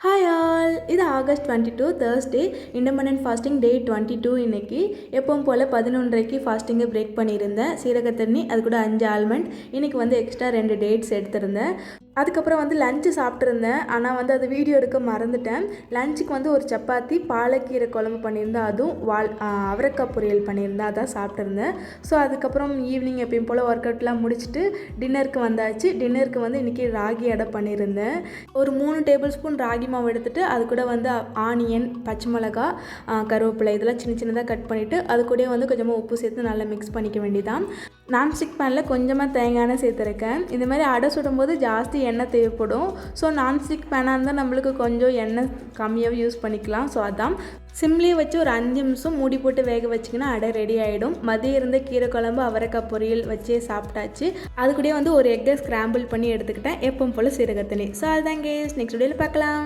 Hi all, இது August 22 Thursday, independent fasting டே 22. இன்றைக்கி எப்பவும் போல் 11:30க்கு ஃபாஸ்டிங்கை பிரேக் பண்ணியிருந்தேன். சீரக தண்ணி, அது கூட 5 ஆல்மண்ட். இன்றைக்கி எக்ஸ்ட்ரா 2 டேட்ஸ் எடுத்திருந்தேன். அதுக்கப்புறம் லஞ்சு சாப்பிட்ருந்தேன். ஆனால் அது வீடியோ எடுக்க மறந்துட்டேன். லஞ்சுக்கு ஒரு சப்பாத்தி, பாலக்கீரை குழம்பு பண்ணியிருந்தேன். அதுவும் அவரைக்காய் பொரியல் பண்ணியிருந்தேன். அதான் சாப்பிட்ருந்தேன். ஸோ அதுக்கப்புறம் ஈவினிங் எப்பயும் போல் ஒர்க் அவுட்லாம் முடிச்சுட்டு டின்னருக்கு வந்தாச்சு. டின்னருக்கு இன்றைக்கி ராகி அடை பண்ணியிருந்தேன். ஒரு 3 டேபிள் ஸ்பூன் ராகி மாவு எடுத்துகிட்டு அது கூட ஆனியன், பச்சை மிளகா, கருவேப்பிலை இதெல்லாம் சின்ன சின்னதாக கட் பண்ணிவிட்டு அது கூட கொஞ்சமாக உப்பு சேர்த்து நல்லா மிக்ஸ் பண்ணிக்க வேண்டியதான். நான்ஸ்டிக் பேனில் கொஞ்சமாக தேங்காய் எண்ணெய் சேர்த்துருக்கேன். இது மாதிரி அடை சுடும்போது ஜாஸ்தி எண்ணெய் தேவைப்படும். ஸோ நான்ஸ்டிக் பேனாக இருந்தால் நம்மளுக்கு கொஞ்சம் எண்ணெய் கம்மியாக யூஸ் பண்ணிக்கலாம். ஸோ அதான் சிம்லேயே வச்சு ஒரு 5 நிமிஷம் மூடி போட்டு வேக வச்சிங்கன்னா அடை ரெடி ஆகிடும். மதியம் இருந்த கீரை குழம்பு, அவரைக்காய் பொரியல் வச்சே சாப்பிட்டாச்சு. அது கூட ஒரு எக்கை ஸ்க்ராம்பிள் பண்ணி எடுத்துக்கிட்டேன். எப்பவும் போல் சீரகத்தண்ணி. ஸோ அதுதான் கேஸ், நெக்ஸ்ட் வீடியோவில் பார்க்கலாம்.